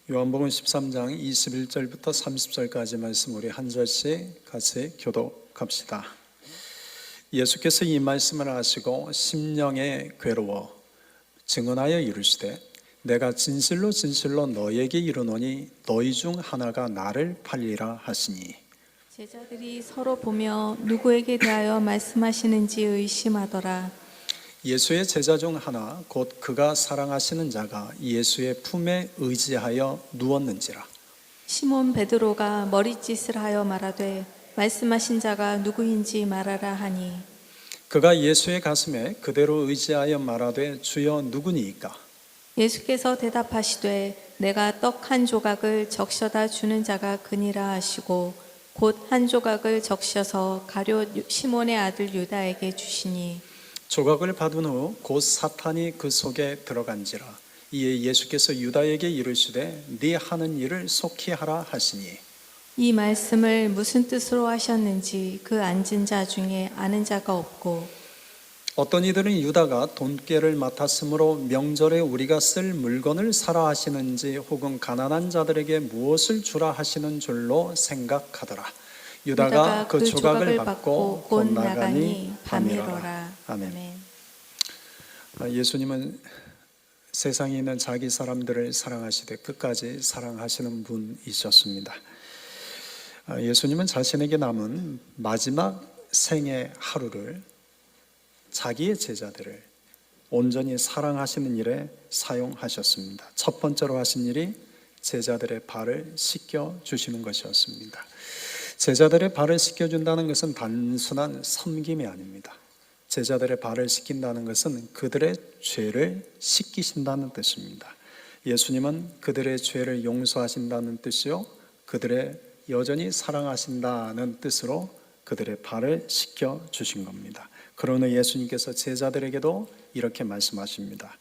요한복음 13장 21절부터 30절까지 말씀 우리 한 절씩 같이 교독합시다. 예수께서 이 말씀을 하시고 심령에 괴로워 증언하여 이르시되 내가 진실로 진실로 너에게 이르노니 너희 중 하나가 나를 팔리라 하시니. 제자들이 서로 보며 누구에게 대하여 말씀하시는지 의심하더라. 예수의 제자 중 하나 곧 그가 사랑하시는 자가 예수의 품에 의지하여 누웠는지라. 시몬 베드로가 머리짓을 하여 말하되 말씀하신 자가 누구인지 말하라 하니 그가 예수의 가슴에 그대로 의지하여 말하되 주여 누구니이까? 예수께서 대답하시되 내가 떡 한 조각을 적셔다 주는 자가 그니라 하시고 곧 한 조각을 적셔서 가룟 시몬의 아들 유다에게 주시니 조각을 받은 후 곧 사탄이 그 속에 들어간지라. 이에 예수께서 유다에게 이르시되 네 하는 일을 속히 하라 하시니. 이 말씀을 무슨 뜻으로 하셨는지 그 앉은 자 중에 아는 자가 없고 어떤 이들은 유다가 돈꾀를 맡았으므로 명절에 우리가 쓸 물건을 사라 하시는지 혹은 가난한 자들에게 무엇을 주라 하시는 줄로 생각하더라. 유다가 그 조각을 받고 곧 나가니 밤이로라. 아멘. 예수님은 세상에 있는 자기 사람들을 사랑하시되 끝까지 사랑하시는 분이셨습니다. 예수님은 자신에게 남은 마지막 생의 하루를 자기의 제자들을 온전히 사랑하시는 일에 사용하셨습니다. 첫 번째로 하신 일이 제자들의 발을 씻겨 주시는 것이었습니다. 제자들의 발을 씻겨준다는 것은 단순한 섬김이 아닙니다. 제자들의 발을 씻긴다는 것은 그들의 죄를 씻기신다는 뜻입니다. 예수님은 그들의 죄를 용서하신다는 뜻이요, 그들의 여전히 사랑하신다는 뜻으로 그들의 발을 씻겨주신 겁니다. 그러나 예수님께서 제자들에게도 이렇게 말씀하십니다.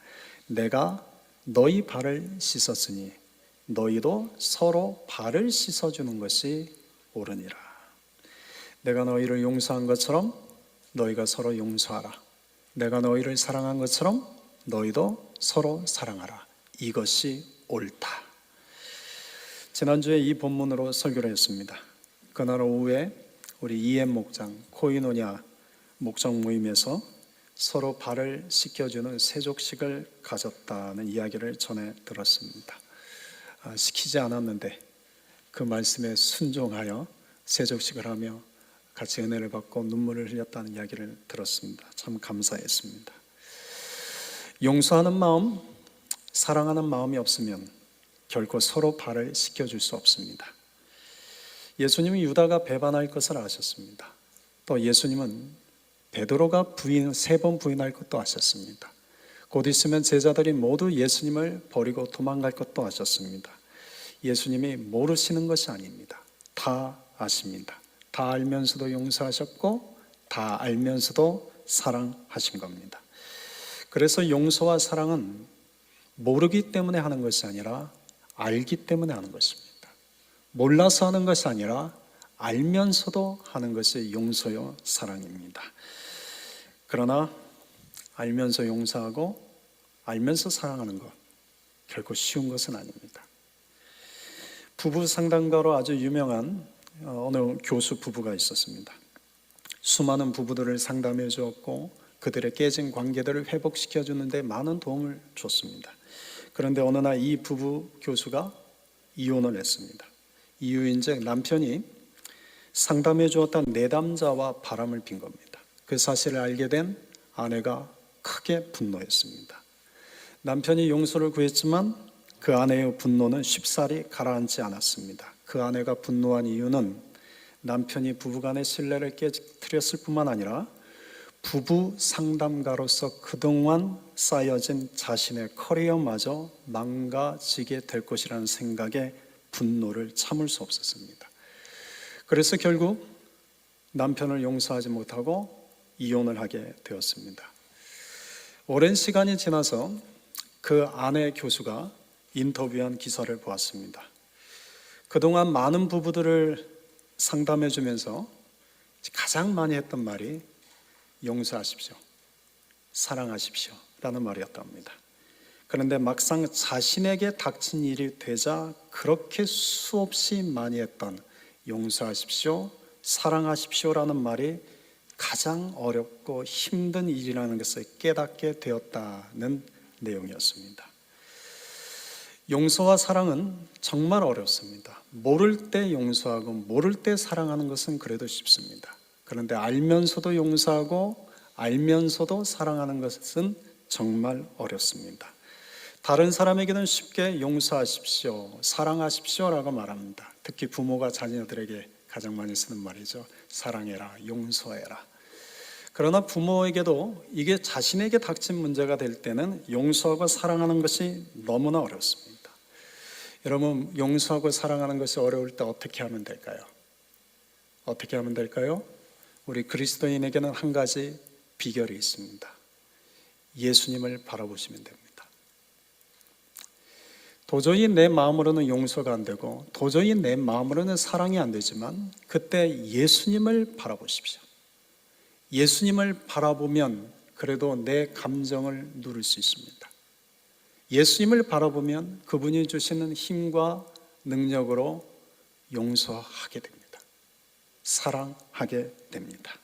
내가 너희 발을 씻었으니 너희도 서로 발을 씻어주는 것이 옳으니라. 내가 너희를 용서한 것처럼 너희가 서로 용서하라. 내가 너희를 사랑한 것처럼 너희도 서로 사랑하라. 이것이 옳다. 지난주에 이 본문으로 설교를 했습니다. 그날 오후에 우리 이엠 목장 코이노냐 목장 모임에서 서로 발을 씻겨주는 세족식을 가졌다는 이야기를 전해 들었습니다. 시키지 않았는데 그 말씀에 순종하여 세족식을 하며 같이 은혜를 받고 눈물을 흘렸다는 이야기를 들었습니다. 참 감사했습니다. 용서하는 마음, 사랑하는 마음이 없으면 결코 서로 발을 씻겨줄 수 없습니다. 예수님이 유다가 배반할 것을 아셨습니다. 또 예수님은 베드로가 3번 부인할 것도 아셨습니다. 곧 있으면 제자들이 모두 예수님을 버리고 도망갈 것도 아셨습니다. 예수님이 모르시는 것이 아닙니다. 다 아십니다. 다 알면서도 용서하셨고 다 알면서도 사랑하신 겁니다. 그래서 용서와 사랑은 모르기 때문에 하는 것이 아니라 알기 때문에 하는 것입니다. 몰라서 하는 것이 아니라 알면서도 하는 것이 용서요 사랑입니다. 그러나 알면서 용서하고 알면서 사랑하는 것 결코 쉬운 것은 아닙니다. 부부 상담가로 아주 유명한 어느 교수 부부가 있었습니다. 수많은 부부들을 상담해 주었고 그들의 깨진 관계들을 회복시켜 주는데 많은 도움을 줬습니다. 그런데 어느 날 이 부부 교수가 이혼을 했습니다. 이유인즉 남편이 상담해 주었던 내담자와 바람을 핀 겁니다. 그 사실을 알게 된 아내가 크게 분노했습니다. 남편이 용서를 구했지만 그 아내의 분노는 쉽사리 가라앉지 않았습니다. 그 아내가 분노한 이유는 남편이 부부간의 신뢰를 깨뜨렸을 뿐만 아니라 부부 상담가로서 그동안 쌓여진 자신의 커리어마저 망가지게 될 것이라는 생각에 분노를 참을 수 없었습니다. 그래서 결국 남편을 용서하지 못하고 이혼을 하게 되었습니다. 오랜 시간이 지나서 그 아내 교수가 인터뷰한 기사를 보았습니다. 그동안 많은 부부들을 상담해 주면서 가장 많이 했던 말이 용서하십시오, 사랑하십시오 라는 말이었답니다. 그런데 막상 자신에게 닥친 일이 되자 그렇게 수없이 많이 했던 용서하십시오, 사랑하십시오라는 말이 가장 어렵고 힘든 일이라는 것을 깨닫게 되었다는 내용이었습니다. 용서와 사랑은 정말 어렵습니다. 모를 때 용서하고 모를 때 사랑하는 것은 그래도 쉽습니다. 그런데 알면서도 용서하고 알면서도 사랑하는 것은 정말 어렵습니다. 다른 사람에게는 쉽게 용서하십시오, 사랑하십시오라고 말합니다. 특히 부모가 자녀들에게 가장 많이 쓰는 말이죠. 사랑해라, 용서해라. 그러나 부모에게도 이게 자신에게 닥친 문제가 될 때는 용서하고 사랑하는 것이 너무나 어렵습니다. 여러분, 용서하고 사랑하는 것이 어려울 때 어떻게 하면 될까요? 어떻게 하면 될까요? 우리 그리스도인에게는 한 가지 비결이 있습니다. 예수님을 바라보시면 됩니다. 도저히 내 마음으로는 용서가 안 되고 도저히 내 마음으로는 사랑이 안 되지만 그때 예수님을 바라보십시오. 예수님을 바라보면 그래도 내 감정을 누릴 수 있습니다. 예수님을 바라보면 그분이 주시는 힘과 능력으로 용서하게 됩니다. 사랑하게 됩니다.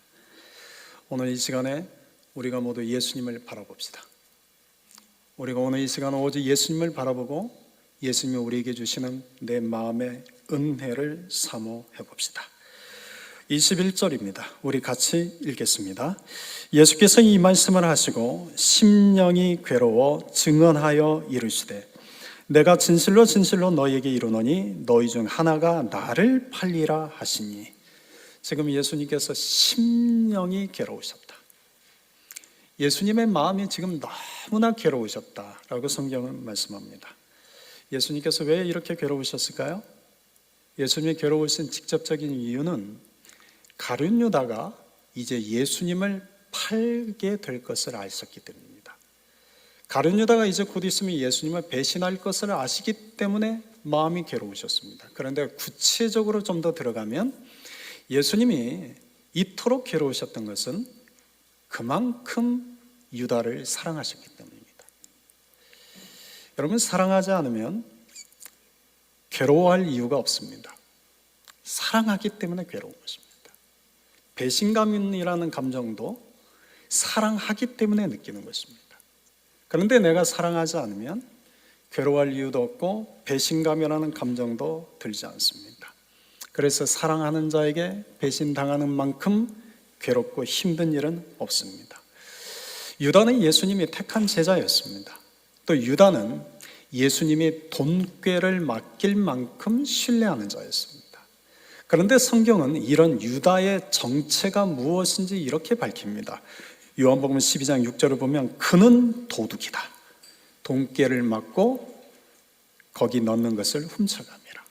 오늘 이 시간에 우리가 모두 예수님을 바라봅시다. 우리가 오늘 이 시간에 오직 예수님을 바라보고 예수님이 우리에게 주시는 내 마음의 은혜를 사모해 봅시다. 21절입니다. 우리 같이 읽겠습니다. 예수께서 이 말씀을 하시고 심령이 괴로워 증언하여 이르시되 내가 진실로 진실로 너희에게 이르노니 너희 중 하나가 나를 팔리라 하시니. 지금 예수님께서 심령이 괴로우셨다. 예수님의 마음이 지금 너무나 괴로우셨다라고 성경은 말씀합니다. 예수님께서 왜 이렇게 괴로우셨을까요? 예수님이 괴로우신 직접적인 이유는 가룟 유다가 이제 예수님을 팔게 될 것을 아셨기 때문입니다. 가룟 유다가 이제 곧 있으면 예수님을 배신할 것을 아시기 때문에 마음이 괴로우셨습니다. 그런데 구체적으로 좀 더 들어가면 예수님이 이토록 괴로우셨던 것은 그만큼 유다를 사랑하셨기 때문입니다. 여러분, 사랑하지 않으면 괴로워할 이유가 없습니다. 사랑하기 때문에 괴로운 것입니다. 배신감이라는 감정도 사랑하기 때문에 느끼는 것입니다. 그런데 내가 사랑하지 않으면 괴로워할 이유도 없고 배신감이라는 감정도 들지 않습니다. 그래서 사랑하는 자에게 배신당하는 만큼 괴롭고 힘든 일은 없습니다. 유다는 예수님이 택한 제자였습니다. 또 유다는 예수님이 돈꾀를 맡길 만큼 신뢰하는 자였습니다. 그런데 성경은 이런 유다의 정체가 무엇인지 이렇게 밝힙니다. 요한복음 12장 6절을 보면 그는 도둑이다. 돈꾀를 맡고 거기 넣는 것을 훔쳐갑니다.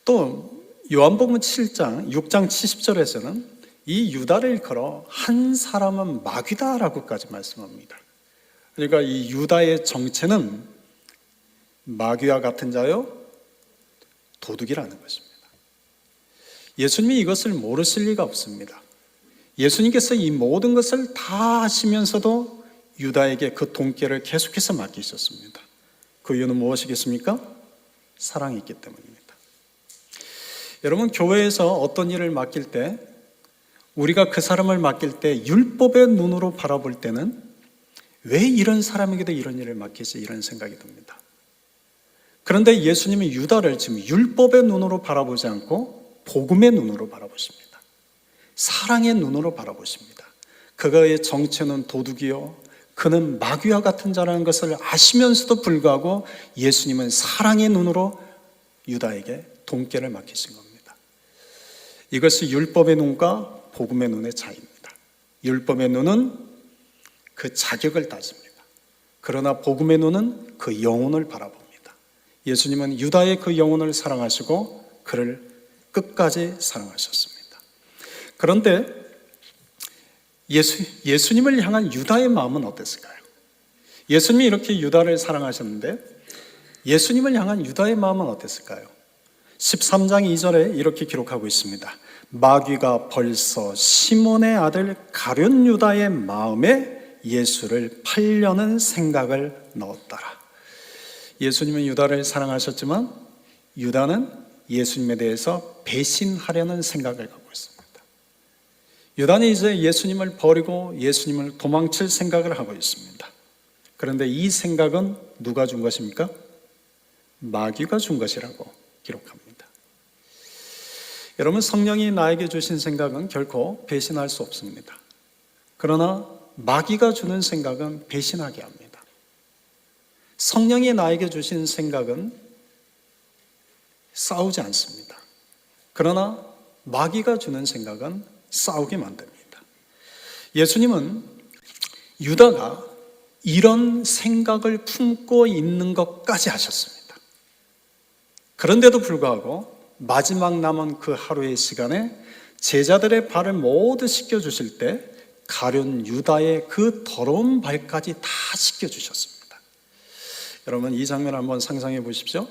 또 요한복음 6장 70절에서는 이 유다를 일컬어 한 사람은 마귀다라고까지 말씀합니다. 그러니까 이 유다의 정체는 마귀와 같은 자요, 도둑이라는 것입니다. 예수님이 이것을 모르실 리가 없습니다. 예수님께서 이 모든 것을 다 하시면서도 유다에게 그 돈꾀를 계속해서 맡기셨습니다. 그 이유는 무엇이겠습니까? 사랑이 있기 때문입니다. 여러분, 교회에서 어떤 일을 맡길 때 우리가 그 사람을 맡길 때 율법의 눈으로 바라볼 때는 왜 이런 사람에게도 이런 일을 맡기지? 이런 생각이 듭니다. 그런데 예수님이 유다를 지금 율법의 눈으로 바라보지 않고 복음의 눈으로 바라보십니다. 사랑의 눈으로 바라보십니다. 그의 정체는 도둑이요, 그는 마귀와 같은 자라는 것을 아시면서도 불구하고 예수님은 사랑의 눈으로 유다에게 돈꾀를 맡기신 겁니다. 이것이 율법의 눈과 복음의 눈의 차이입니다. 율법의 눈은 그 자격을 따집니다. 그러나 복음의 눈은 그 영혼을 바라봅니다. 예수님은 유다의 그 영혼을 사랑하시고 그를 끝까지 사랑하셨습니다. 그런데 예수님을 향한 유다의 마음은 어땠을까요? 예수님이 이렇게 유다를 사랑하셨는데 예수님을 향한 유다의 마음은 어땠을까요? 13장 2절에 이렇게 기록하고 있습니다. 마귀가 벌써 시몬의 아들 가룟 유다의 마음에 예수를 팔려는 생각을 넣었더라. 예수님은 유다를 사랑하셨지만 유다는 예수님에 대해서 배신하려는 생각을 갖고 있습니다. 유다는 이제 예수님을 버리고 예수님을 도망칠 생각을 하고 있습니다. 그런데 이 생각은 누가 준 것입니까? 마귀가 준 것이라고 기록합니다. 여러분, 성령이 나에게 주신 생각은 결코 배신할 수 없습니다. 그러나 마귀가 주는 생각은 배신하게 합니다. 성령이 나에게 주신 생각은 싸우지 않습니다. 그러나 마귀가 주는 생각은 싸우게 만듭니다. 예수님은 유다가 이런 생각을 품고 있는 것까지 하셨습니다. 그런데도 불구하고 마지막 남은 그 하루의 시간에 제자들의 발을 모두 씻겨주실 때 가룟 유다의 그 더러운 발까지 다 씻겨주셨습니다. 여러분, 이 장면을 한번 상상해 보십시오.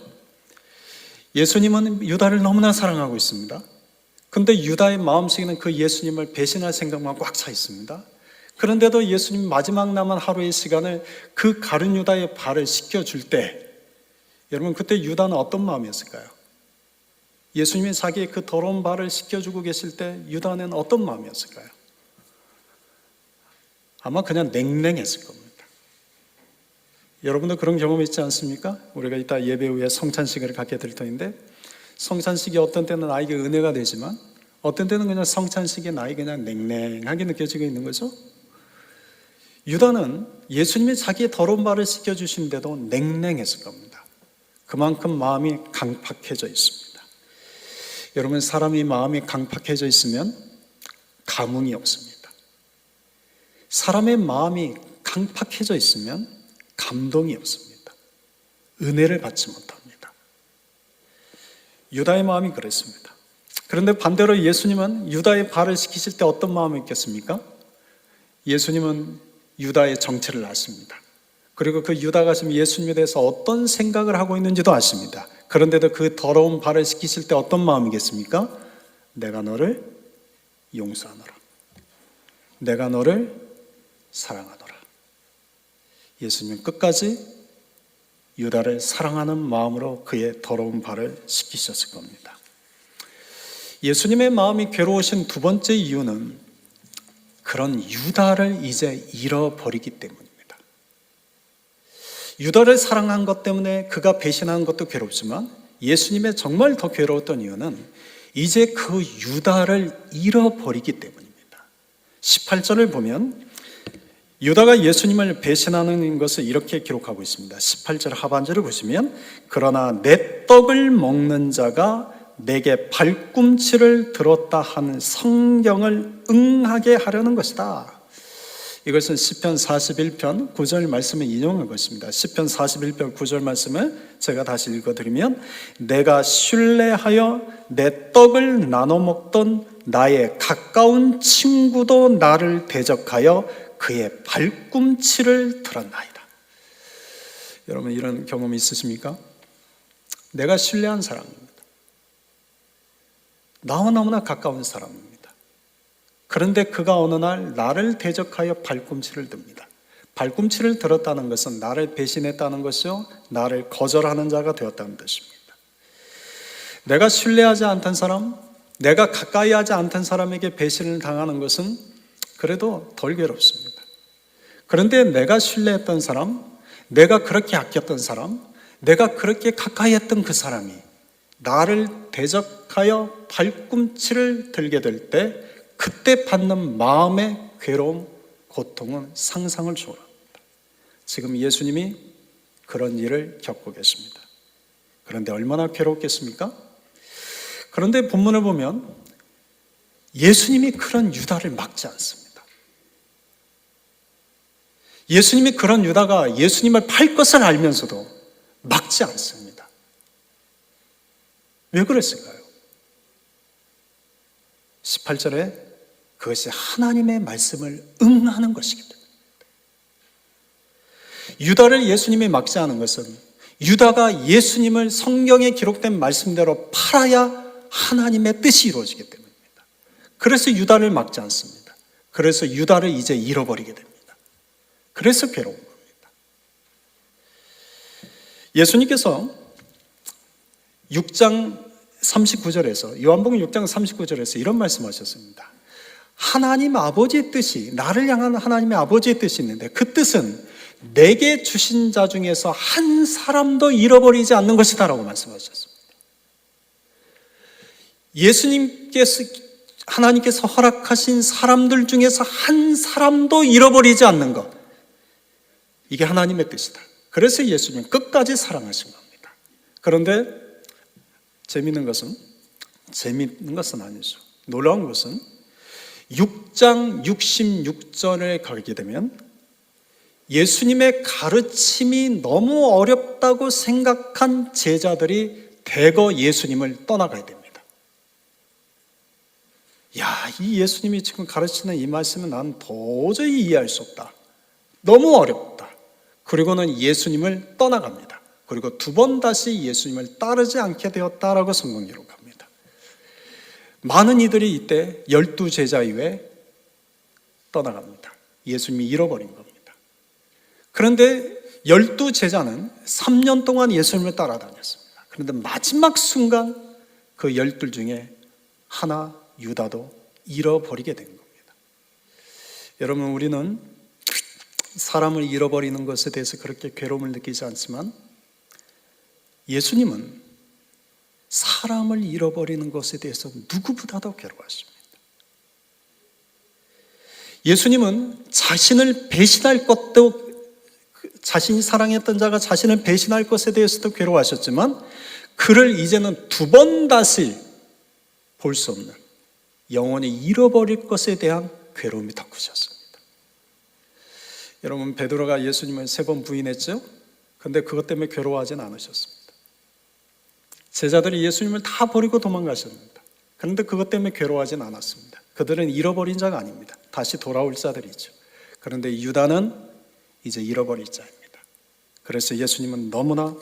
예수님은 유다를 너무나 사랑하고 있습니다. 그런데 유다의 마음속에는 그 예수님을 배신할 생각만 꽉 차 있습니다. 그런데도 예수님 마지막 남은 하루의 시간을 그 가룟 유다의 발을 씻겨줄 때, 여러분, 그때 유다는 어떤 마음이었을까요? 예수님이 자기의 그 더러운 발을 씻겨주고 계실 때 유다는 어떤 마음이었을까요? 아마 그냥 냉랭했을 겁니다. 여러분도 그런 경험 있지 않습니까? 우리가 이따 예배 후에 성찬식을 갖게 될 터인데, 성찬식이 어떤 때는 나에게 은혜가 되지만 어떤 때는 그냥 성찬식이 나에게 그냥 냉랭하게 느껴지고 있는 거죠. 유다는 예수님이 자기의 더러운 발을 씻겨주시는데도 냉랭했을 겁니다. 그만큼 마음이 강팍해져 있습니다. 여러분, 사람이 마음이 강팍해져 있으면 감흥이 없습니다. 사람의 마음이 강팍해져 있으면 감동이 없습니다. 은혜를 받지 못합니다. 유다의 마음이 그랬습니다. 그런데 반대로 예수님은 유다의 발을 씻기실 때 어떤 마음이 있겠습니까? 예수님은 유다의 정체를 아십니다. 그리고 그 유다가 지금 예수님에 대해서 어떤 생각을 하고 있는지도 아십니다. 그런데도 그 더러운 발을 씻기실 때 어떤 마음이겠습니까? 내가 너를 용서하노라. 내가 너를 사랑하노라. 예수님은 끝까지 유다를 사랑하는 마음으로 그의 더러운 발을 씻기셨을 겁니다. 예수님의 마음이 괴로우신 두 번째 이유는 그런 유다를 이제 잃어버리기 때문입니다. 유다를 사랑한 것 때문에 그가 배신한 것도 괴롭지만 예수님의 정말 더 괴로웠던 이유는 이제 그 유다를 잃어버리기 때문입니다. 18절을 보면 유다가 예수님을 배신하는 것을 이렇게 기록하고 있습니다. 18절 하반절을 보시면 그러나 내 떡을 먹는 자가 내게 발꿈치를 들었다 하는 성경을 응하게 하려는 것이다. 이것은 시편 41편 9절 말씀을 인용한 것입니다. 시편 41편 9절 말씀을 제가 다시 읽어드리면 내가 신뢰하여 내 떡을 나눠 먹던 나의 가까운 친구도 나를 대적하여 그의 발꿈치를 들었나이다. 여러분, 이런 경험이 있으십니까? 내가 신뢰한 사람입니다. 나와 너무나 가까운 사람입니다. 그런데 그가 어느 날 나를 대적하여 발꿈치를 듭니다. 발꿈치를 들었다는 것은 나를 배신했다는 것이요, 나를 거절하는 자가 되었다는 뜻입니다. 내가 신뢰하지 않던 사람, 내가 가까이 하지 않던 사람에게 배신을 당하는 것은 그래도 덜 괴롭습니다. 그런데 내가 신뢰했던 사람, 내가 그렇게 아꼈던 사람, 내가 그렇게 가까이 했던 그 사람이 나를 대적하여 발꿈치를 들게 될 때 그때 받는 마음의 괴로움, 고통은 상상을 초월합니다. 지금 예수님이 그런 일을 겪고 계십니다. 그런데 얼마나 괴롭겠습니까? 그런데 본문을 보면 예수님이 그런 유다를 막지 않습니다. 예수님이 그런 유다가 예수님을 팔 것을 알면서도 막지 않습니다. 왜 그랬을까요? 18절에 그것이 하나님의 말씀을 응하는 것이기 때문입니다. 유다를 예수님이 막지 않은 것은 유다가 예수님을 성경에 기록된 말씀대로 팔아야 하나님의 뜻이 이루어지기 때문입니다. 그래서 유다를 막지 않습니다. 그래서 유다를 이제 잃어버리게 됩니다. 그래서 괴로운 겁니다. 예수님께서 6장 39절에서 요한복음 6장 39절에서 이런 말씀하셨습니다. 하나님 아버지의 뜻이, 나를 향한 하나님의 아버지의 뜻이 있는데 그 뜻은 내게 주신 자 중에서 한 사람도 잃어버리지 않는 것이다 라고 말씀하셨습니다. 하나님께서 허락하신 사람들 중에서 한 사람도 잃어버리지 않는 것, 이게 하나님의 뜻이다. 그래서 예수님 끝까지 사랑하신 겁니다. 그런데 재밌는 것은 아니죠. 놀라운 것은 6장 66절에 가게 되면 예수님의 가르침이 너무 어렵다고 생각한 제자들이 대거 예수님을 떠나가야 됩니다. 이 예수님이 지금 가르치는 이 말씀은 난 도저히 이해할 수 없다. 너무 어렵다. 그리고는 예수님을 떠나갑니다. 그리고 두 번 다시 예수님을 따르지 않게 되었다라고 성경 기록합니다. 많은 이들이 이때 12제자 이외에 떠나갑니다. 예수님이 잃어버린 겁니다. 그런데 12제자는 3년 동안 예수님을 따라다녔습니다. 그런데 마지막 순간 그 12 중에 하나, 유다도 잃어버리게 된 겁니다. 여러분, 우리는 사람을 잃어버리는 것에 대해서 그렇게 괴로움을 느끼지 않지만 예수님은 사람을 잃어버리는 것에 대해서 누구보다도 괴로워하십니다. 예수님은 자신을 배신할 것도, 자신이 사랑했던 자가 자신을 배신할 것에 대해서도 괴로워하셨지만 그를 이제는 두 번 다시 볼 수 없는, 영원히 잃어버릴 것에 대한 괴로움이 더 크셨습니다. 여러분, 베드로가 예수님을 3번 부인했죠? 그런데 그것 때문에 괴로워하진 않으셨습니다. 제자들이 예수님을 다 버리고 도망가셨습니다. 그런데 그것 때문에 괴로워하진 않았습니다. 그들은 잃어버린 자가 아닙니다. 다시 돌아올 자들이죠. 그런데 유다는 이제 잃어버릴 자입니다. 그래서 예수님은 너무나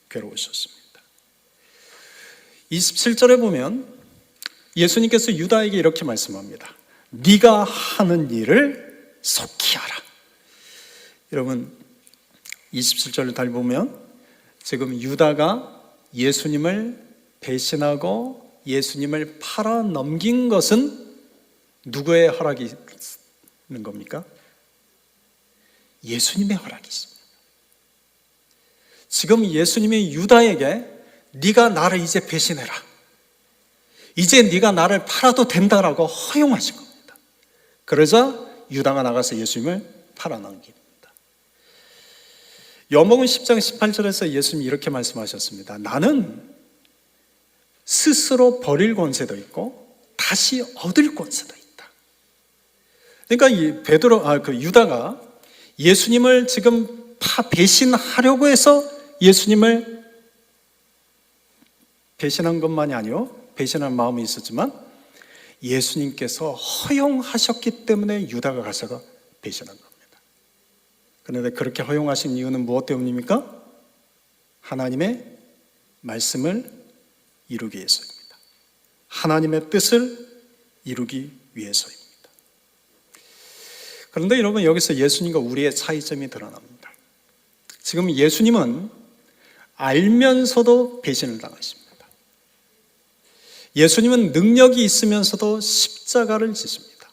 괴로우셨습니다. 27절에 보면 예수님께서 유다에게 이렇게 말씀합니다. 네가 하는 일을 속히 하라. 여러분, 27절을 잘 보면 지금 유다가 예수님을 배신하고 예수님을 팔아 넘긴 것은 누구의 허락이 있는 겁니까? 예수님의 허락이 있습니다. 지금 예수님이 유다에게 네가 나를 이제 배신해라, 이제 네가 나를 팔아도 된다라고 허용하신 겁니다. 그러자 유다가 나가서 예수님을 팔아 넘깁니다. 요한복음 10장 18절에서 예수님이 이렇게 말씀하셨습니다. 나는 스스로 버릴 권세도 있고 다시 얻을 권세도 있다. 그러니까 이 유다가 예수님을 지금 배신하려고 해서 예수님을 배신한 것만이 아니요, 배신할 마음이 있었지만 예수님께서 허용하셨기 때문에 유다가 가서 배신한 겁니다. 그런데 그렇게 허용하신 이유는 무엇 때문입니까? 하나님의 말씀을 이루기 위해서입니다. 하나님의 뜻을 이루기 위해서입니다. 그런데 여러분, 여기서 예수님과 우리의 차이점이 드러납니다. 지금 예수님은 알면서도 배신을 당하십니다. 예수님은 능력이 있으면서도 십자가를 지십니다.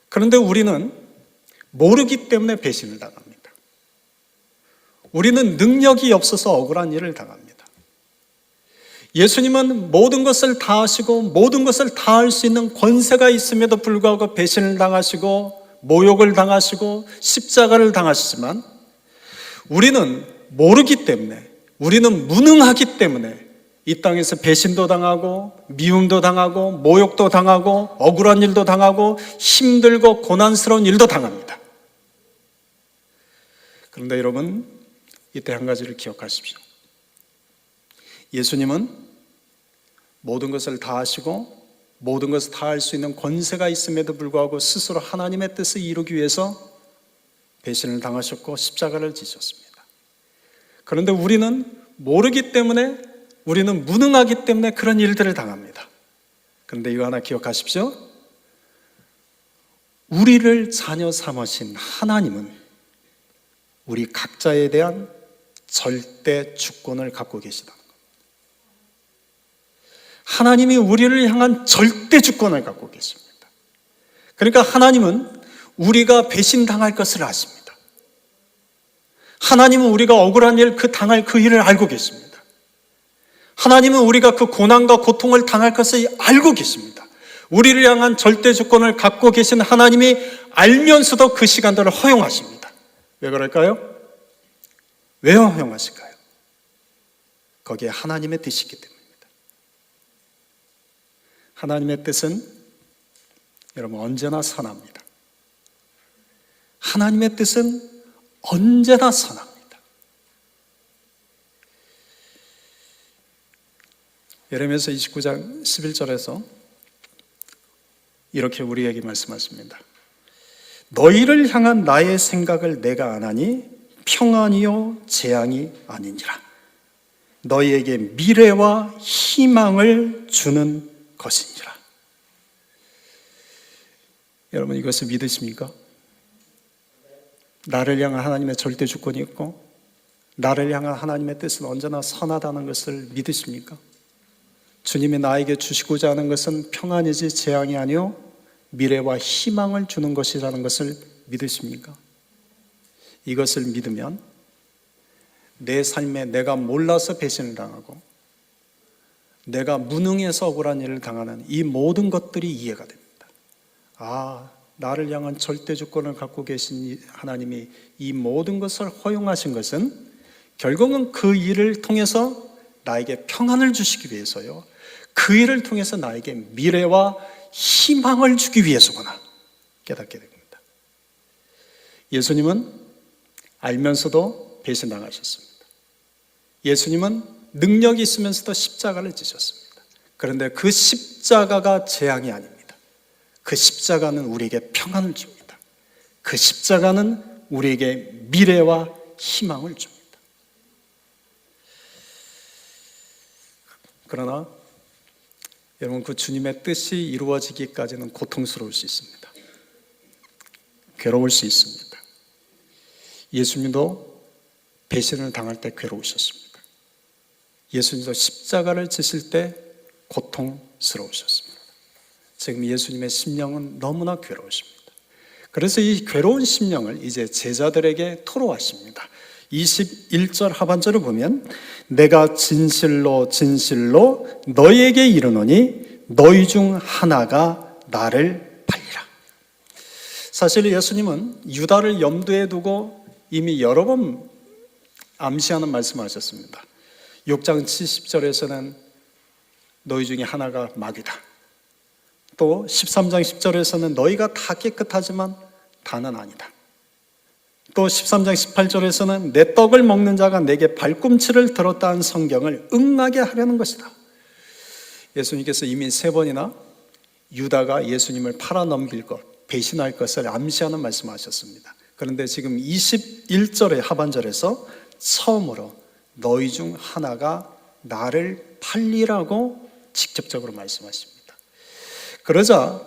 그런데 우리는 모르기 때문에 배신을 당합니다. 우리는 능력이 없어서 억울한 일을 당합니다. 예수님은 모든 것을 다 하시고 모든 것을 다 할 수 있는 권세가 있음에도 불구하고 배신을 당하시고 모욕을 당하시고 십자가를 당하시지만 우리는 모르기 때문에, 우리는 무능하기 때문에 이 땅에서 배신도 당하고 미움도 당하고 모욕도 당하고 억울한 일도 당하고 힘들고 고난스러운 일도 당합니다. 그런데 여러분, 이때 한 가지를 기억하십시오. 예수님은 모든 것을 다 하시고 모든 것을 다 할 수 있는 권세가 있음에도 불구하고 스스로 하나님의 뜻을 이루기 위해서 배신을 당하셨고 십자가를 지셨습니다. 그런데 우리는 모르기 때문에, 우리는 무능하기 때문에 그런 일들을 당합니다. 그런데 이거 하나 기억하십시오. 우리를 자녀 삼으신 하나님은 우리 각자에 대한 절대 주권을 갖고 계시다는 것. 하나님이 우리를 향한 절대 주권을 갖고 계십니다. 그러니까 하나님은 우리가 배신당할 것을 아십니다. 하나님은 우리가 억울한 일, 당할 그 일을 알고 계십니다. 하나님은 우리가 그 고난과 고통을 당할 것을 알고 계십니다. 우리를 향한 절대 주권을 갖고 계신 하나님이 알면서도 그 시간들을 허용하십니다. 왜 그럴까요? 왜 허용하실까요? 거기에 하나님의 뜻이 있기 때문입니다. 하나님의 뜻은 여러분 언제나 선합니다. 하나님의 뜻은 언제나 선합니다. 예레미야서 29장 11절에서 이렇게 우리에게 말씀하십니다. 너희를 향한 나의 생각을 내가 아나니 평안이요 재앙이 아니니라. 너희에게 미래와 희망을 주는 것이니라. 여러분 이것을 믿으십니까? 나를 향한 하나님의 절대 주권이 있고 나를 향한 하나님의 뜻은 언제나 선하다는 것을 믿으십니까? 주님이 나에게 주시고자 하는 것은 평안이지 재앙이 아니요 미래와 희망을 주는 것이라는 것을 믿으십니까? 이것을 믿으면 내 삶에 내가 몰라서 배신을 당하고 내가 무능해서 억울한 일을 당하는 이 모든 것들이 이해가 됩니다. 아, 나를 향한 절대 주권을 갖고 계신 하나님이 이 모든 것을 허용하신 것은 결국은 그 일을 통해서 나에게 평안을 주시기 위해서요, 그 일을 통해서 나에게 미래와 희망을 주기 위해서구나 깨닫게 됩니다. 예수님은 알면서도 배신당하셨습니다. 예수님은 능력이 있으면서도 십자가를 지셨습니다. 그런데 그 십자가가 재앙이 아닙니다. 그 십자가는 우리에게 평안을 줍니다. 그 십자가는 우리에게 미래와 희망을 줍니다. 그러나 여러분 그 주님의 뜻이 이루어지기까지는 고통스러울 수 있습니다. 괴로울 수 있습니다. 예수님도 배신을 당할 때 괴로우셨습니다. 예수님도 십자가를 지실 때 고통스러우셨습니다. 지금 예수님의 심령은 너무나 괴로우십니다. 그래서 이 괴로운 심령을 이제 제자들에게 토로하십니다. 21절 하반절을 보면 내가 진실로 진실로 너희에게 이르노니 너희 중 하나가 나를 팔리라. 사실 예수님은 유다를 염두에 두고 이미 여러 번 암시하는 말씀을 하셨습니다. 6장 70절에서는 너희 중에 하나가 마귀다. 또 13장 10절에서는 너희가 다 깨끗하지만 다는 아니다. 또 13장 18절에서는 내 떡을 먹는 자가 내게 발꿈치를 들었다는 성경을 응하게 하려는 것이다. 예수님께서 이미 3번이나 유다가 예수님을 팔아넘길 것, 배신할 것을 암시하는 말씀하셨습니다. 그런데 지금 21절의 하반절에서 처음으로 너희 중 하나가 나를 팔리라고 직접적으로 말씀하십니다. 그러자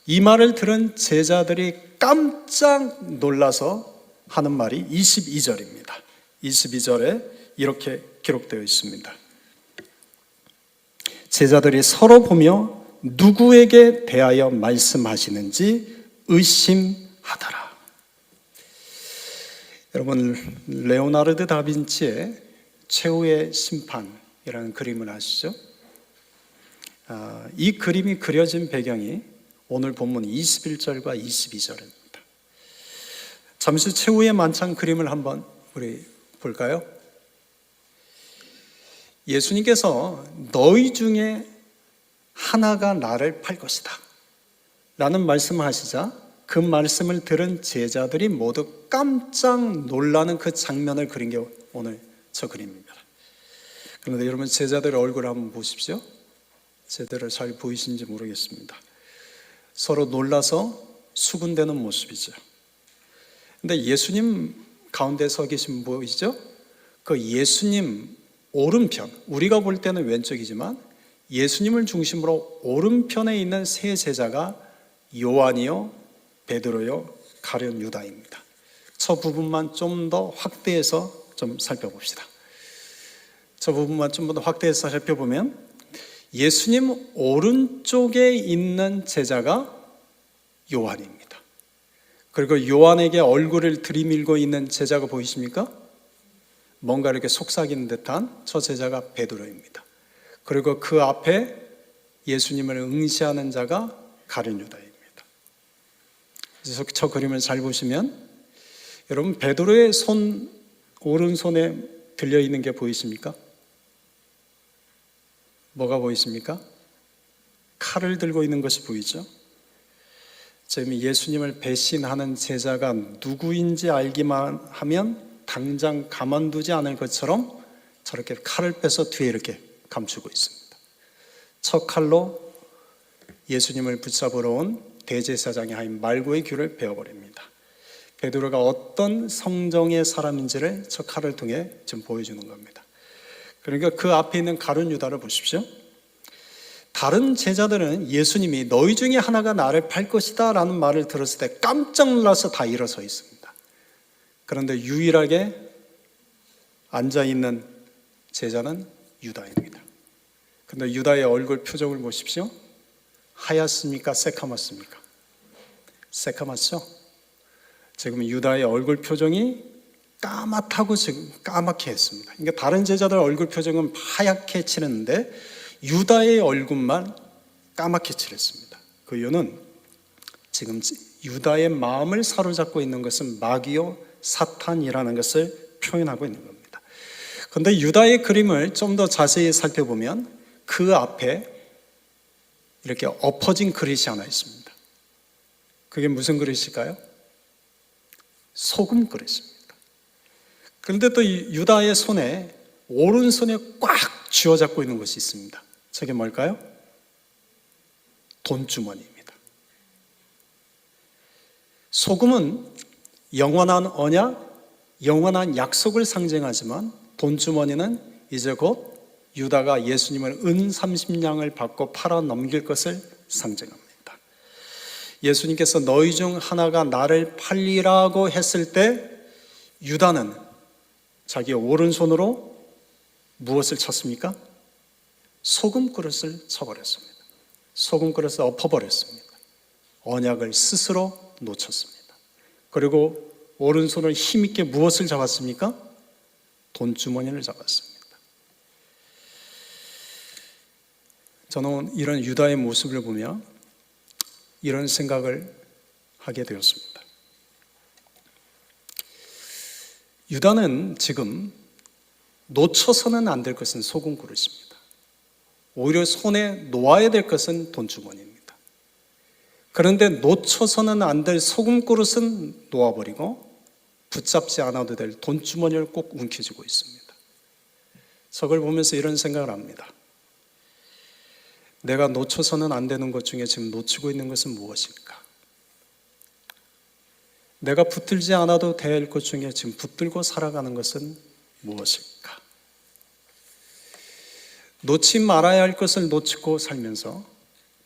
이 말을 들은 제자들이 깜짝 놀라서 하는 말이 22절입니다. 22절에 이렇게 기록되어 있습니다. 제자들이 서로 보며 누구에게 대하여 말씀하시는지 의심하더라. 여러분, 레오나르도 다빈치의 최후의 심판이라는 그림을 아시죠? 이 그림이 그려진 배경이 오늘 본문 21절과 22절입니다. 잠시 최후의 만찬 그림을 한번 우리 볼까요? 예수님께서 너희 중에 하나가 나를 팔 것이다 라는 말씀을 하시자 그 말씀을 들은 제자들이 모두 깜짝 놀라는 그 장면을 그린 게 오늘 저 그림입니다. 그런데 여러분 제자들의 얼굴을 한번 보십시오. 제대로 잘 보이시는지 모르겠습니다. 서로 놀라서 수군대는 모습이죠. 근데 예수님 가운데 서 계신 분 보이시죠? 그 예수님 오른편, 우리가 볼 때는 왼쪽이지만 예수님을 중심으로 오른편에 있는 세 제자가 요한이요, 베드로요 가룟 유다입니다. 저 부분만 좀 더 확대해서 좀 살펴봅시다. 저 부분만 좀 더 확대해서 살펴보면 예수님 오른쪽에 있는 제자가 요한입니다. 그리고 요한에게 얼굴을 들이밀고 있는 제자가 보이십니까? 뭔가 이렇게 속삭이는 듯한 저 제자가 베드로입니다. 그리고 그 앞에 예수님을 응시하는 자가 가룟 유다입니다. 그래서 저 그림을 잘 보시면 여러분 베드로의 오른손에 들려있는 게 보이십니까? 뭐가 보이십니까? 칼을 들고 있는 것이 보이죠? 지금 예수님을 배신하는 제자가 누구인지 알기만 하면 당장 가만두지 않을 것처럼 저렇게 칼을 빼서 뒤에 이렇게 감추고 있습니다. 저 칼로 예수님을 붙잡으러 온 대제사장이 하인 말고의 귀를 베어버립니다. 베드로가 어떤 성정의 사람인지를 저 칼을 통해 지금 보여주는 겁니다. 그러니까 그 앞에 있는 가룟 유다를 보십시오. 다른 제자들은 예수님이 너희 중에 하나가 나를 팔 것이다 라는 말을 들었을 때 깜짝 놀라서 다 일어서 있습니다. 그런데 유일하게 앉아있는 제자는 유다입니다. 그런데 유다의 얼굴 표정을 보십시오. 하얗습니까? 새카맣습니까? 새카맣죠? 지금 유다의 얼굴 표정이 까맣다고 지금 까맣게 했습니다. 그러니까 다른 제자들 얼굴 표정은 하얗게 칠했는데 유다의 얼굴만 까맣게 칠했습니다. 그 이유는 지금 유다의 마음을 사로잡고 있는 것은 마귀요 사탄이라는 것을 표현하고 있는 겁니다. 그런데 유다의 그림을 좀 더 자세히 살펴보면 그 앞에 이렇게 엎어진 그릇이 하나 있습니다. 그게 무슨 그릇일까요? 소금 그릇입니다. 그런데 또 유다의 손에 오른손에 꽉 쥐어잡고 있는 것이 있습니다. 저게 뭘까요? 돈주머니입니다. 소금은 영원한 언약, 영원한 약속을 상징하지만 돈주머니는 이제 곧 유다가 예수님을 은 30냥을 받고 팔아 넘길 것을 상징합니다. 예수님께서 너희 중 하나가 나를 팔리라고 했을 때 유다는 자기 오른손으로 무엇을 쳤습니까? 소금 그릇을 쳐버렸습니다. 소금 그릇을 엎어버렸습니다. 언약을 스스로 놓쳤습니다. 그리고 오른손을 힘있게 무엇을 잡았습니까? 돈주머니를 잡았습니다. 저는 이런 유다의 모습을 보며 이런 생각을 하게 되었습니다. 유다는 지금 놓쳐서는 안 될 것은 소금 그릇입니다. 오히려 손에 놓아야 될 것은 돈주머니입니다. 그런데 놓쳐서는 안 될 소금 그릇은 놓아버리고 붙잡지 않아도 될 돈주머니를 꼭 움켜쥐고 있습니다. 저걸 보면서 이런 생각을 합니다. 내가 놓쳐서는 안 되는 것 중에 지금 놓치고 있는 것은 무엇일까? 내가 붙들지 않아도 될 것 중에 지금 붙들고 살아가는 것은 무엇일까? 놓지 말아야 할 것을 놓치고 살면서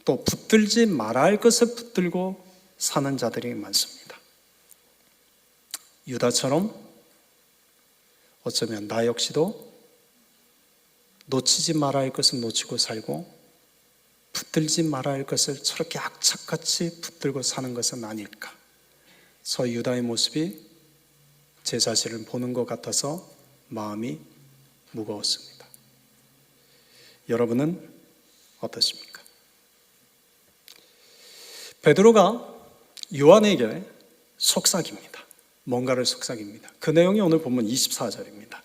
또 붙들지 말아야 할 것을 붙들고 사는 자들이 많습니다. 유다처럼 어쩌면 나 역시도 놓치지 말아야 할 것을 놓치고 살고 붙들지 말아야 할 것을 저렇게 악착같이 붙들고 사는 것은 아닐까. 저 유다의 모습이 제 자신을 보는 것 같아서 마음이 무거웠습니다. 여러분은 어떠십니까? 베드로가 요한에게 속삭입니다. 뭔가를 속삭입니다. 그 내용이 오늘 본문 24절입니다.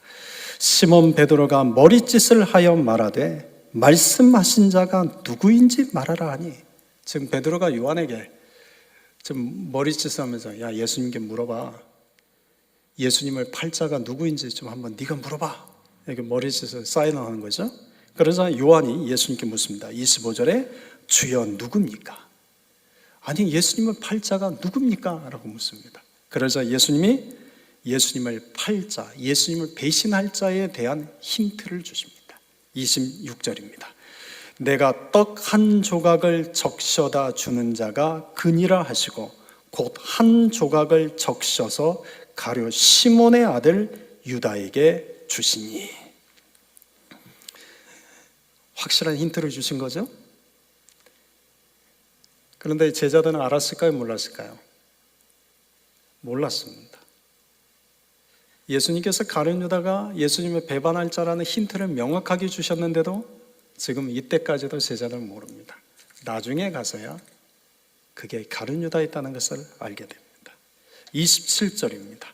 시몬 베드로가 머리짓을 하여 말하되 말씀하신 자가 누구인지 말하라 하니, 지금 베드로가 요한에게 지금 머리짓을 하면서 야 예수님께 물어봐. 예수님을 팔 자가 누구인지 좀 한번 네가 물어봐. 이렇게 머리짓을 사인을 하는 거죠. 그러자 요한이 예수님께 묻습니다. 25절에 주여 누굽니까? 아니 예수님을 팔 자가 누굽니까? 라고 묻습니다. 그러자 예수님이 예수님을 팔 자, 예수님을 배신할 자에 대한 힌트를 주십니다. 26절입니다. 내가 떡 한 조각을 적셔다 주는 자가 그니라 하시고 곧 한 조각을 적셔서 가룟 시몬의 아들 유다에게 주시니. 확실한 힌트를 주신 거죠? 그런데 제자들은 알았을까요? 몰랐을까요? 몰랐습니다. 예수님께서 가룟 유다가 예수님을 배반할 자라는 힌트를 명확하게 주셨는데도 지금 이때까지도 제자들은 모릅니다. 나중에 가서야 그게 가룟 유다였다는 것을 알게 됩니다. 27절입니다.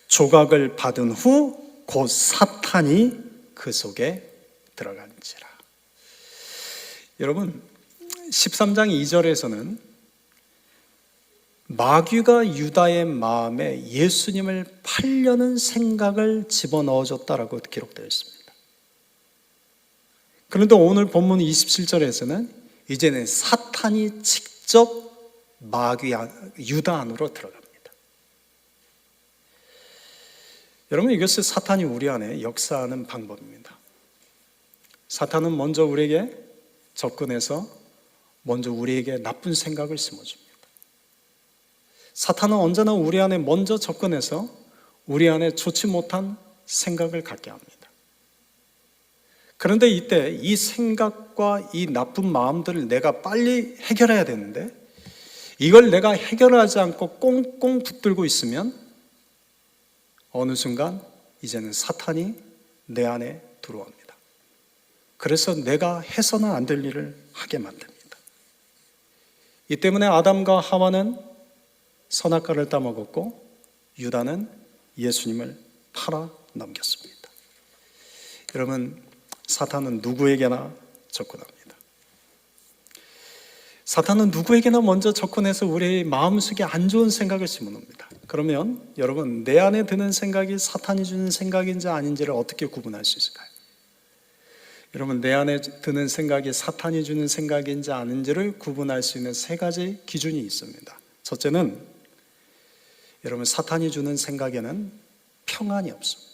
조각을 받은 후 곧 사탄이 그 속에 들어간지라. 여러분, 13장 2절에서는 마귀가 유다의 마음에 예수님을 팔려는 생각을 집어넣어줬다라고 기록되어 있습니다. 그런데 오늘 본문 27절에서는 이제는 사탄이 직접 유다 안으로 들어갑니다. 여러분, 이것은 사탄이 우리 안에 역사하는 방법입니다. 사탄은 먼저 우리에게 접근해서 먼저 우리에게 나쁜 생각을 심어줍니다. 사탄은 언제나 우리 안에 먼저 접근해서 우리 안에 좋지 못한 생각을 갖게 합니다. 그런데 이때 이 생각과 이 나쁜 마음들을 내가 빨리 해결해야 되는데 이걸 내가 해결하지 않고 꽁꽁 붙들고 있으면 어느 순간 이제는 사탄이 내 안에 들어옵니다. 그래서 내가 해서는 안 될 일을 하게 만듭니다. 이 때문에 아담과 하와는 선악과를 따먹었고 유다는 예수님을 팔아 넘겼습니다. 여러분, 사탄은 누구에게나 접근합니다. 사탄은 누구에게나 먼저 접근해서 우리의 마음속에 안 좋은 생각을 심어놓습니다. 그러면 여러분, 내 안에 드는 생각이 사탄이 주는 생각인지 아닌지를 어떻게 구분할 수 있을까요? 여러분, 내 안에 드는 생각이 사탄이 주는 생각인지 아닌지를 구분할 수 있는 세 가지 기준이 있습니다. 첫째는 여러분, 사탄이 주는 생각에는 평안이 없습니다.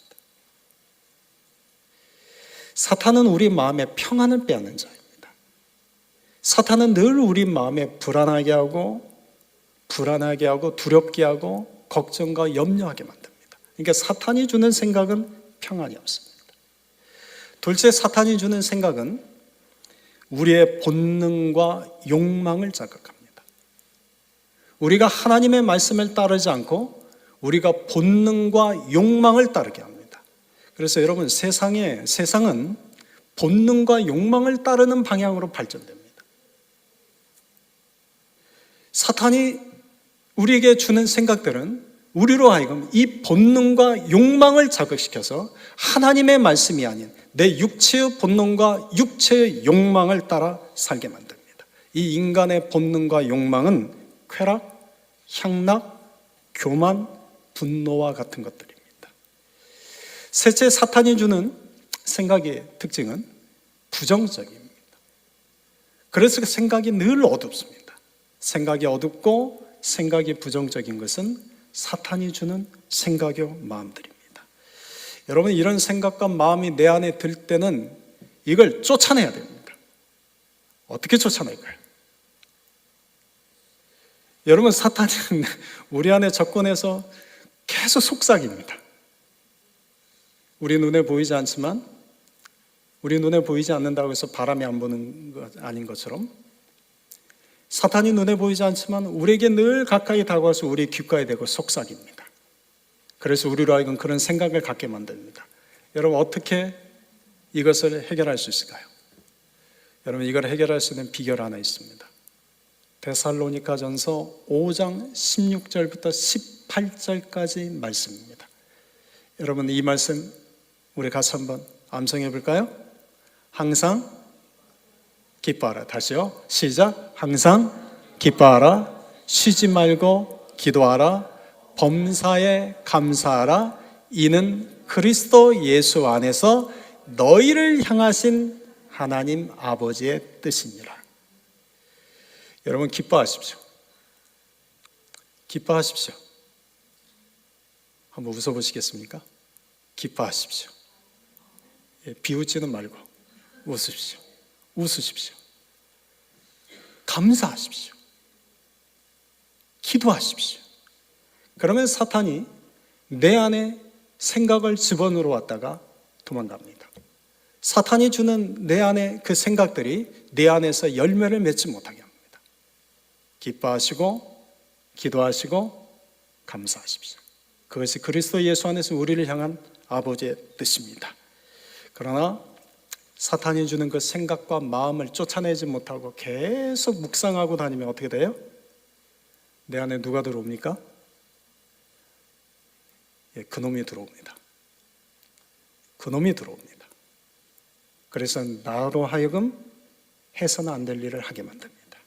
사탄은 우리 마음에 평안을 빼앗는 자입니다. 사탄은 늘 우리 마음에 불안하게 하고 두렵게 하고 걱정과 염려하게 만듭니다. 그러니까 사탄이 주는 생각은 평안이 없습니다. 둘째, 사탄이 주는 생각은 우리의 본능과 욕망을 자극합니다. 우리가 하나님의 말씀을 따르지 않고 우리가 본능과 욕망을 따르게 합니다. 그래서 여러분, 세상은 본능과 욕망을 따르는 방향으로 발전됩니다. 사탄이 우리에게 주는 생각들은 우리로 하여금 이 본능과 욕망을 자극시켜서 하나님의 말씀이 아닌 내 육체의 본능과 육체의 욕망을 따라 살게 만듭니다. 이 인간의 본능과 욕망은 쾌락, 향락, 교만, 분노와 같은 것들입니다. 셋째, 사탄이 주는 생각의 특징은 부정적입니다. 그래서 그 생각이 늘 어둡습니다. 생각이 어둡고 생각이 부정적인 것은 사탄이 주는 생각의 마음들입니다. 여러분, 이런 생각과 마음이 내 안에 들 때는 이걸 쫓아내야 됩니다. 어떻게 쫓아낼까요? 여러분, 사탄은 우리 안에 접근해서 계속 속삭입니다. 우리 눈에 보이지 않지만, 우리 눈에 보이지 않는다고 해서 바람이 안 부는 것 아닌 것처럼 사탄이 눈에 보이지 않지만 우리에게 늘 가까이 다가와서 우리 귓가에 대고 속삭입니다. 그래서 우리로 하여금 그런 생각을 갖게 만듭니다. 여러분, 어떻게 이것을 해결할 수 있을까요? 여러분, 이걸 해결할 수 있는 비결 하나 있습니다. 데살로니가전서 5장 16절부터 18절까지 말씀입니다. 여러분, 이 말씀 우리 같이 한번 암송해 볼까요? 항상 기뻐하라. 다시요. 시작. 항상 기뻐하라. 쉬지 말고 기도하라. 범사에 감사하라. 이는 그리스도 예수 안에서 너희를 향하신 하나님 아버지의 뜻이니라. 여러분, 기뻐하십시오. 기뻐하십시오. 한번 웃어보시겠습니까? 기뻐하십시오. 비웃지는 말고 웃으십시오. 웃으십시오. 감사하십시오. 기도하십시오. 그러면 사탄이 내 안에 생각을 집어넣으러 왔다가 도망갑니다. 사탄이 주는 내 안에 그 생각들이 내 안에서 열매를 맺지 못하게 합니다. 기뻐하시고 기도하시고 감사하십시오. 그것이 그리스도 예수 안에서 우리를 향한 아버지의 뜻입니다. 그러나 사탄이 주는 그 생각과 마음을 쫓아내지 못하고 계속 묵상하고 다니면 어떻게 돼요? 내 안에 누가 들어옵니까? 그놈이 들어옵니다. 그놈이 들어옵니다. 그래서 나로 하여금 해서는 안 될 일을 하게 만듭니다.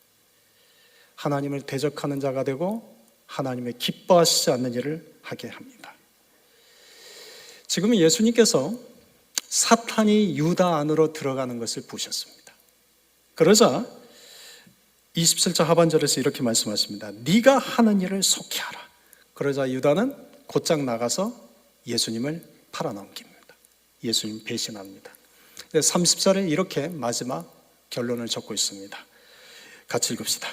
하나님을 대적하는 자가 되고 하나님의 기뻐하시지 않는 일을 하게 합니다. 지금 예수님께서 사탄이 유다 안으로 들어가는 것을 보셨습니다. 그러자 27절 하반절에서 이렇게 말씀하십니다. 네가 하는 일을 속히 하라. 그러자 유다는 곧장 나가서 예수님을 팔아넘깁니다. 예수님 배신합니다. 30절에 이렇게 마지막 결론을 적고 있습니다. 같이 읽읍시다.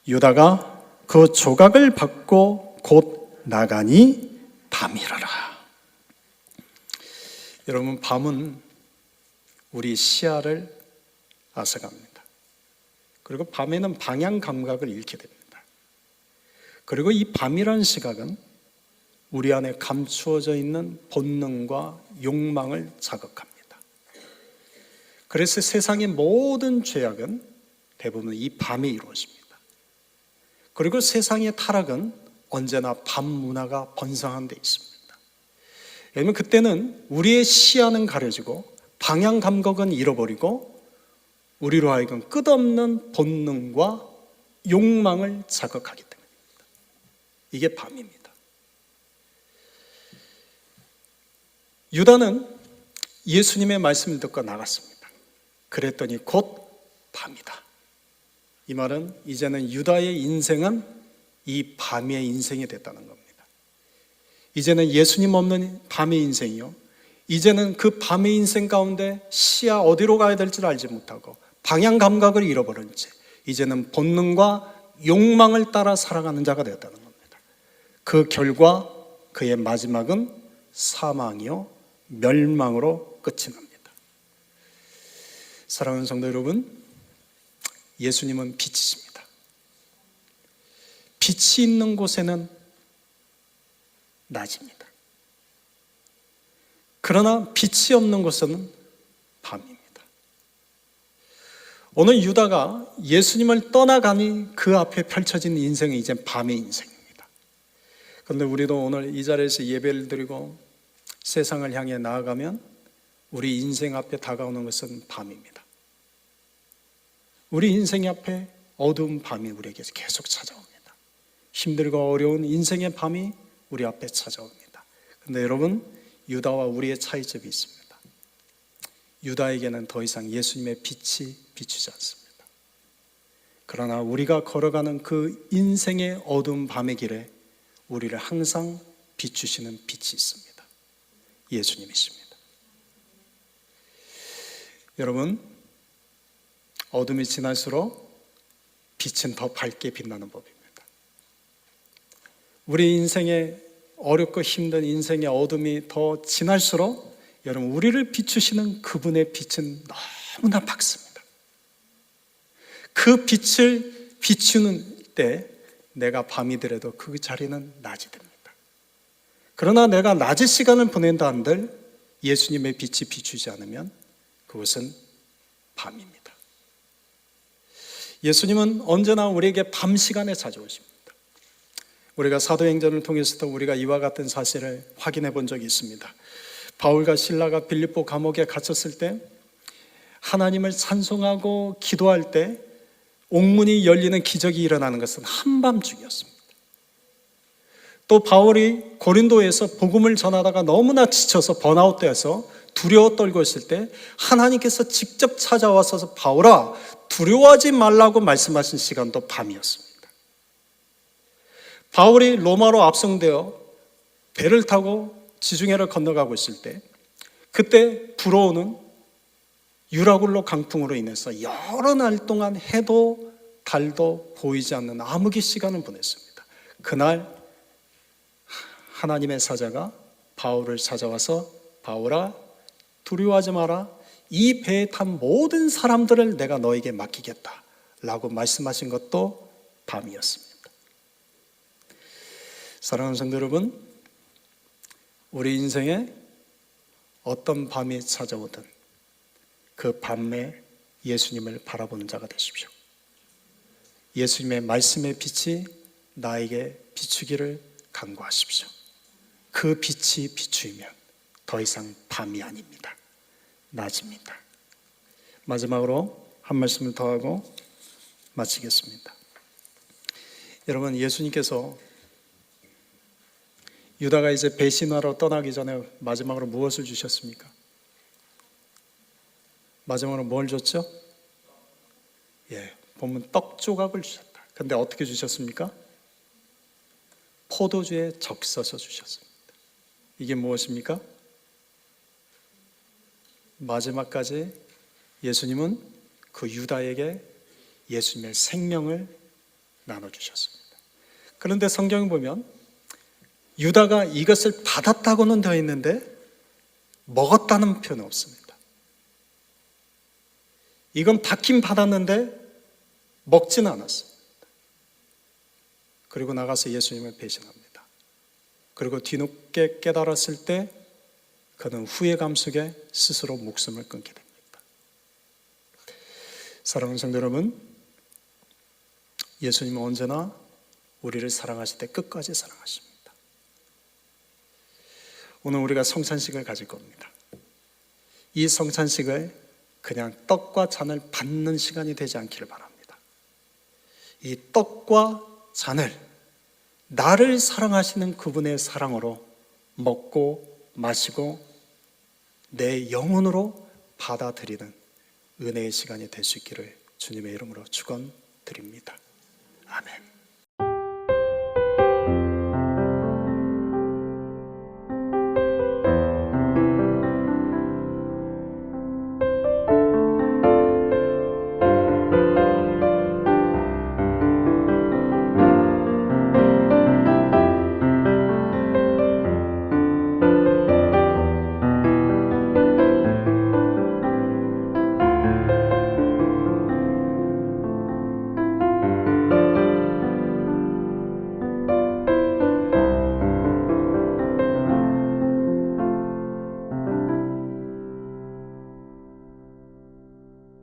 유다가 그 조각을 받고 곧 나가니 밤이라라. 여러분, 밤은 우리 시야를 앗아갑니다. 그리고 밤에는 방향 감각을 잃게 됩니다. 그리고 이 밤이라는 시각은 우리 안에 감추어져 있는 본능과 욕망을 자극합니다. 그래서 세상의 모든 죄악은 대부분 이 밤에 이루어집니다. 그리고 세상의 타락은 언제나 밤 문화가 번성한 데 있습니다. 왜냐하면 그때는 우리의 시야는 가려지고 방향 감각은 잃어버리고 우리로 하여금 끝없는 본능과 욕망을 자극하기 때문입니다. 이게 밤입니다. 유다는 예수님의 말씀을 듣고 나갔습니다. 그랬더니 곧 밤이다. 이 말은 이제는 유다의 인생은 이 밤의 인생이 됐다는 겁니다. 이제는 예수님 없는 밤의 인생이요, 이제는 그 밤의 인생 가운데 시야 어디로 가야 될지 알지 못하고 방향 감각을 잃어버린 채 이제는 본능과 욕망을 따라 살아가는 자가 되었다는 겁니다. 그 결과 그의 마지막은 사망이요 멸망으로 끝이 납니다. 사랑하는 성도 여러분, 예수님은 빛이십니다. 빛이 있는 곳에는 낮입니다. 그러나 빛이 없는 곳은 밤입니다. 오늘 유다가 예수님을 떠나가니 그 앞에 펼쳐진 인생이 이제 밤의 인생입니다. 그런데 우리도 오늘 이 자리에서 예배를 드리고 세상을 향해 나아가면 우리 인생 앞에 다가오는 것은 밤입니다. 우리 인생 앞에 어두운 밤이 우리에게 계속 찾아옵니다. 힘들고 어려운 인생의 밤이 우리 앞에 찾아옵니다. 그런데 여러분, 유다와 우리의 차이점이 있습니다. 유다에게는 더 이상 예수님의 빛이 비추지 않습니다. 그러나 우리가 걸어가는 그 인생의 어두운 밤의 길에 우리를 항상 비추시는 빛이 있습니다. 예수님이십니다. 여러분, 어둠이 지날수록 빛은 더 밝게 빛나는 법입니다. 우리 인생의 어렵고 힘든 인생의 어둠이 더 지날수록 여러분, 우리를 비추시는 그분의 빛은 너무나 밝습니다. 그 빛을 비추는 때 내가 밤이 되려도 그 자리는 낮이 됩니다. 그러나 내가 낮의 시간을 보낸다 한들 예수님의 빛이 비추지 않으면 그것은 밤입니다. 예수님은 언제나 우리에게 밤 시간에 찾아오십니다. 우리가 사도행전을 통해서도 우리가 이와 같은 사실을 확인해 본 적이 있습니다. 바울과 실라가 빌립보 감옥에 갇혔을 때 하나님을 찬송하고 기도할 때 옥문이 열리는 기적이 일어나는 것은 한밤중이었습니다. 또 바울이 고린도에서 복음을 전하다가 너무나 지쳐서 번아웃되어서 두려워 떨고 있을 때 하나님께서 직접 찾아와서 바울아 두려워하지 말라고 말씀하신 시간도 밤이었습니다. 바울이 로마로 압송되어 배를 타고 지중해를 건너가고 있을 때 그때 불어오는 유라굴로 강풍으로 인해서 여러 날 동안 해도 달도 보이지 않는 암흑의 시간을 보냈습니다. 그날 하나님의 사자가 바울을 찾아와서 바울아 두려워하지 마라. 이 배에 탄 모든 사람들을 내가 너에게 맡기겠다 라고 말씀하신 것도 밤이었습니다. 사랑하는 성도 여러분, 우리 인생에 어떤 밤이 찾아오든 그 밤에 예수님을 바라보는 자가 되십시오. 예수님의 말씀의 빛이 나에게 비추기를 간구하십시오. 그 빛이 비추이면 더 이상 밤이 아닙니다. 낮입니다. 마지막으로 한 말씀을 더 하고 마치겠습니다. 여러분, 예수님께서 유다가 이제 배신하러 떠나기 전에 마지막으로 무엇을 주셨습니까? 마지막으로 뭘 줬죠? 보면 떡 조각을 주셨다. 근데 어떻게 주셨습니까? 포도주에 적셔서 주셨습니다. 이게 무엇입니까? 마지막까지 예수님은 그 유다에게 예수님의 생명을 나눠주셨습니다. 그런데 성경에 보면 유다가 이것을 받았다고는 되어 있는데 먹었다는 표현은 없습니다. 이건 받긴 받았는데 먹지는 않았습니다. 그리고 나가서 예수님을 배신합니다. 그리고 뒤늦게 깨달았을 때 그는 후회감 속에 스스로 목숨을 끊게 됩니다. 사랑하는 성도 여러분, 예수님은 언제나 우리를 사랑하실 때 끝까지 사랑하십니다. 오늘 우리가 성찬식을 가질 겁니다. 이 성찬식을 그냥 떡과 잔을 받는 시간이 되지 않기를 바랍니다. 이 떡과 잔을 나를 사랑하시는 그분의 사랑으로 먹고 마시고 내 영혼으로 받아들이는 은혜의 시간이 될 수 있기를 주님의 이름으로 축원드립니다. 아멘.